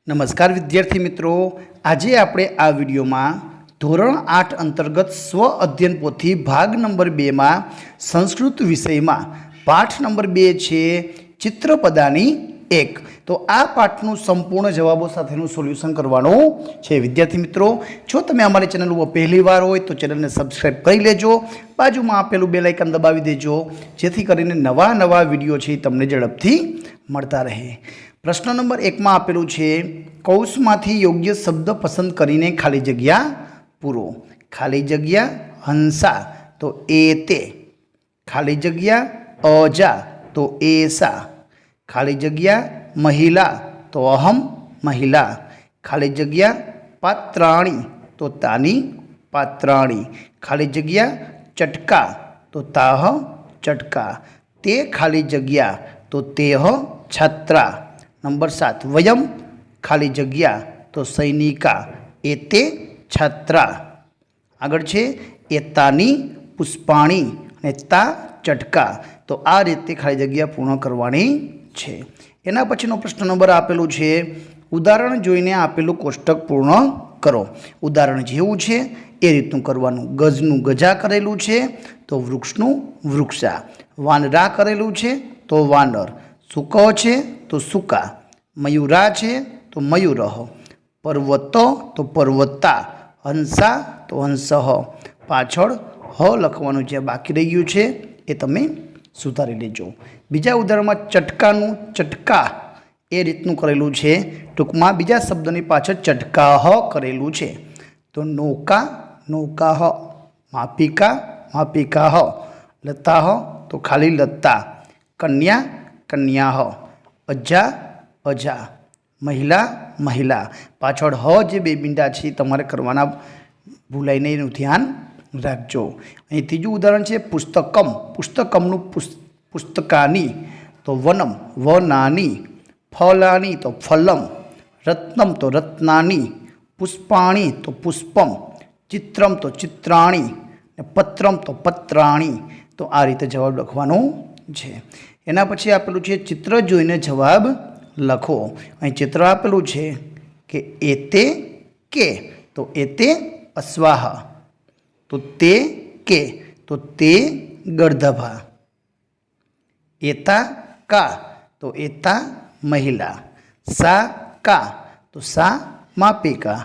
નમસ્કાર વિદ્યાર્થી મિત્રો, આજે આપણે આ વિડીયોમાં ધોરણ 8 અંતર્ગત સ્વ અધ્યયન પોથી ભાગ નંબર 2માં સંસ્કૃત વિષયમાં પાઠ નંબર 2 છે ચિત્રપદાની 1. તો આ પાઠનું સંપૂર્ણ જવાબો સાથેનું સોલ્યુશન કરવાનું છે. વિદ્યાર્થી મિત્રો, જો તમે અમારી ચેનલ ઉપર પહેલી વાર હોય તો ચેનલને સબસ્ક્રાઈબ કરી લેજો, બાજુમાં આપેલું બેલ આઇકન દબાવી દેજો, જેથી કરીને નવા વિડીયો છે તમને ઝડપથી મળતા રહે. પ્રશ્ન નંબર 1 માં આપેલું છે, કૌંસમાંથી યોગ્ય શબ્દ પસંદ કરીને ખાલી જગ્યા પૂરો. ખાલી જગ્યા હંસા તો એ તે, ખાલી જગ્યા અજા તો એસા, ખાલી જગ્યા મહિલા તો અહમ મહિલા, ખાલી જગ્યા પાત્રાણી તો તાની પાત્રાણી, ખાલી જગ્યા ચટકા તો તાહ ચટકા, તે ખાલી જગ્યા તો તેહ છાત્રા. નંબર 7, વયમ ખાલી જગ્યા તો સૈનિકા એતે છાત્રા. આગળ છે એતાની પુષ્પાણી અને તા ચટકા. તો આ રીતે ખાલી જગ્યા પૂર્ણ કરવાની છે. એના પછીનો પ્રશ્ન નંબર આપેલું છે, ઉદાહરણ જોઈને આપેલું કોષ્ટક પૂર્ણ કરો. ઉદાહરણ જેવું છે એ રીતનું કરવાનું. ગજનું ગજા કરેલું છે તો વૃક્ષનું વૃક્ષા, વાનરા કરેલું છે તો વાનર, સૂકો છે તો સૂકા, મયુરા છે તો મયુરહ, પર્વતો તો પર્વતા, હંસા તો હંસહ. પાછળ હ લખવાનું જે બાકી રહી ગયું છે એ તમે સુધારી લેજો. બીજા ઉદાહરણમાં ચટકાનું ચટકા એ રીતનું કરેલું છે. ટૂંકમાં બીજા શબ્દની પાછળ ચટકાહ કરેલું છે. તો નૌકા નૌકાહ, માપિકા માપિકાહ, લતાહ તો ખાલી લતા, કન્યા કન્યાહ, અજા અજા, મહિલા મહિલા. પાછળ હ જે બે બિંદા છે તમારે કરવાના, ભૂલાઈ નહીં, એનું ધ્યાન રાખજો. અહીં ત્રીજું ઉદાહરણ છે પુસ્તકમ. પુસ્તકમનું પુસ્તકાની તો વનમ વનાની, ફલાની તો ફલમ, રત્નમ તો રત્નાની, પુષ્પાણી તો પુષ્પમ, ચિત્રમ તો ચિત્રાણી, પત્રમ તો પત્રાણી. તો આ રીતે જવાબ લખવાનો છે. એના પછી આપેલું છે ચિત્ર જોઈને જવાબ લખો. અહીં ચિત્ર આપેલું છે કે એતે કે, તો એતે અશ્વાહ, તો તે કે, તો તે ગર્દભા, એતા કા તો એતા મહિલા, સા કા તો સા માપિકા,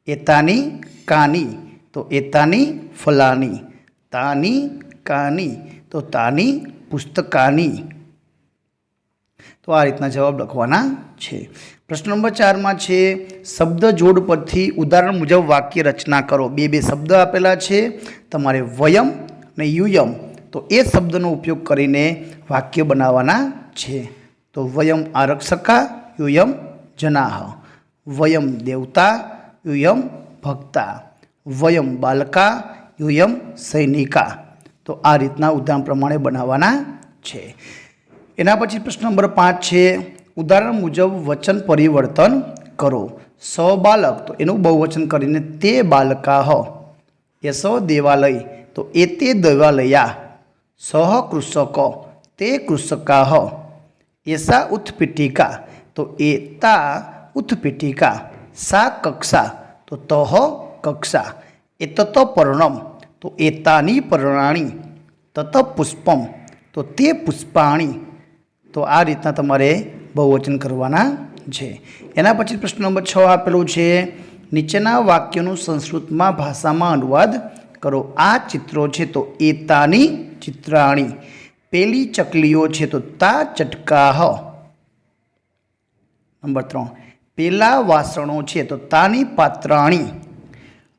એતાની કાની તો એતાની ફલાની, તાની કાની તો તાની પુસ્તકાની. તો આ રીતના જવાબ લખવાના છે. પ્રશ્ન નંબર 4માં છે, શબ્દ જોડ પરથી ઉદાહરણ મુજબ વાક્ય રચના કરો. બે શબ્દ આપેલા છે, તમારે વયમ અને યુયમ, તો એ શબ્દનો ઉપયોગ કરીને વાક્ય બનાવવાના છે. તો વયમ આરક્ષકા યુયમ જનાહ, વયમ દેવતા યુયમ ભક્તા, વયમ બાલકા યુયમ સૈનિકા. તો આ રીતના ઉદાહરણ પ્રમાણે બનાવવાના છે. એના પછી પ્રશ્ન નંબર 5 છે, ઉદાહરણ મુજબ વચન પરિવર્તન કરો. સ બાલક તો એનું બહુવચન કરીને તે બાલકાહ, યસ દેવાલય તો એતે દેવાલયા, સહ કૃષક તે કૃષકાહ, એસા ઉત્પીઠિકા તો એતા ઉત્પીઠિકા, સા કક્ષા તો તહ કક્ષા, એતત પર્ણમ તો એતાની પર્ણાણી, તત પુષ્પમ તો તે પુષ્પાણી. તો આ રીતના તમારે બહુવચન કરવાના છે. એના પછી પ્રશ્ન નંબર 6 આપેલું છે, નીચેના વાક્યોનું સંસ્કૃતમાં ભાષામાં અનુવાદ કરો. આ ચિત્રો છે તો એતાની ચિત્રાણી, પેલી ચકલીઓ છે તો તા ચટકાહ. નંબર 3, પેલા વાસણો છે તો તાની પાત્રાણી,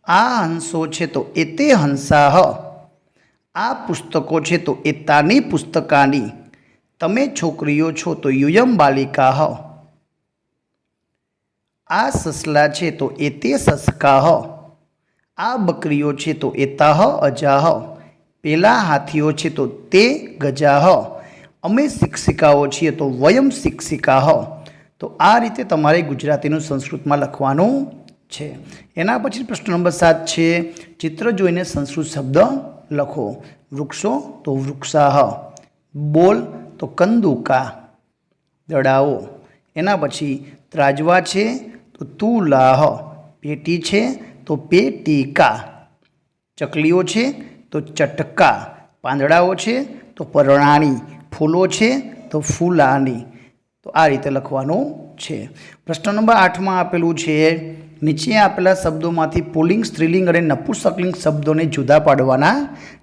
આ હંસો છે તો એતે હંસાહ, આ પુસ્તકો છે તો એતાની પુસ્તકાની, તમે છોકરીઓ છો તો યુયમ બાલિકાહ, આ સસલા છે તો એતે સસકાહ, આ બકરીઓ છે તો એતાહ અજાહ, પેલા હાથીઓ છે તો તે ગજાહ, અમે શિક્ષિકાઓ છીએ તો વયમ શિક્ષિકાહ. તો આ રીતે તમારે ગુજરાતીનું સંસ્કૃતમાં લખવાનું છે. એના પછી પ્રશ્ન નંબર 7 છે, ચિત્ર જોઈને સંસ્કૃત શબ્દ લખો. વૃક્ષો તો વૃક્ષાહ, બોલ તો કંદુકા, દડાઓ. એના પછી ત્રાજવા છે તો તુલાહ, પેટી છે તો પેટિકા, ચકલીઓ છે તો ચટકા, પાંદડાઓ છે તો પરણાણી, ફૂલો છે તો ફૂલાની. તો આ રીતે લખવાનું છે. પ્રશ્ન નંબર 8માં આપેલું છે નીચે આપેલા શબ્દોમાંથી પુલ્લિંગ, સ્ત્રીલિંગ અને નપુંસકલિંગ શબ્દોને જુદા પાડવાના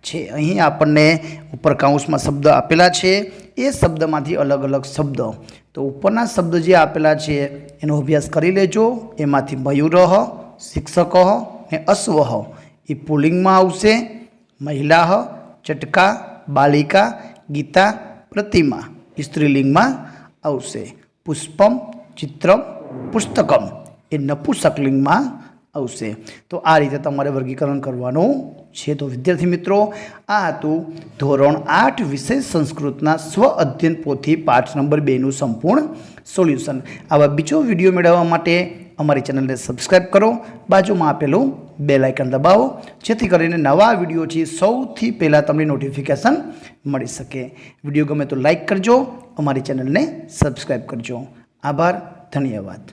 છે. અહીં આપણને ઉપર કાઉન્સમાં શબ્દ આપેલા છે, એ શબ્દમાંથી અલગ અલગ શબ્દો. તો ઉપરના શબ્દ જે આપેલા છે એનો અભ્યાસ કરી લેજો. એમાંથી મયુરઃ, શિક્ષક ને અશ્વઃ એ પુલ્લિંગમાં આવશે. મહિલા, ચટકા, બાલિકા, ગીતા, પ્રતિમા એ સ્ત્રીલિંગમાં આવશે. પુષ્પમ, ચિત્રમ, પુસ્તકમ એ નપુંસકલિંગમાં આવશે. તો આ રીતે તમારે વર્ગીકરણ કરવાનું છે. તો વિદ્યાર્થી મિત્રો, આ હતું ધોરણ 8 વિષય સંસ્કૃતના સ્વ અધ્યયન પોથી પાઠ નંબર 2નું સંપૂર્ણ સોલ્યુશન. આવા બીજો વિડીયો મેળવવા માટે અમારી ચેનલને સબસ્ક્રાઈબ કરો, બાજુમાં આપેલું બેલ આઇકન દબાવો, જેથી કરીને નવા વિડીયોથી સૌથી પહેલાં તમને નોટિફિકેશન મળી શકે. વિડીયો ગમે તો લાઈક કરજો, અમારી ચેનલને સબસ્ક્રાઈબ કરજો. આભાર, ધન્યવાદ.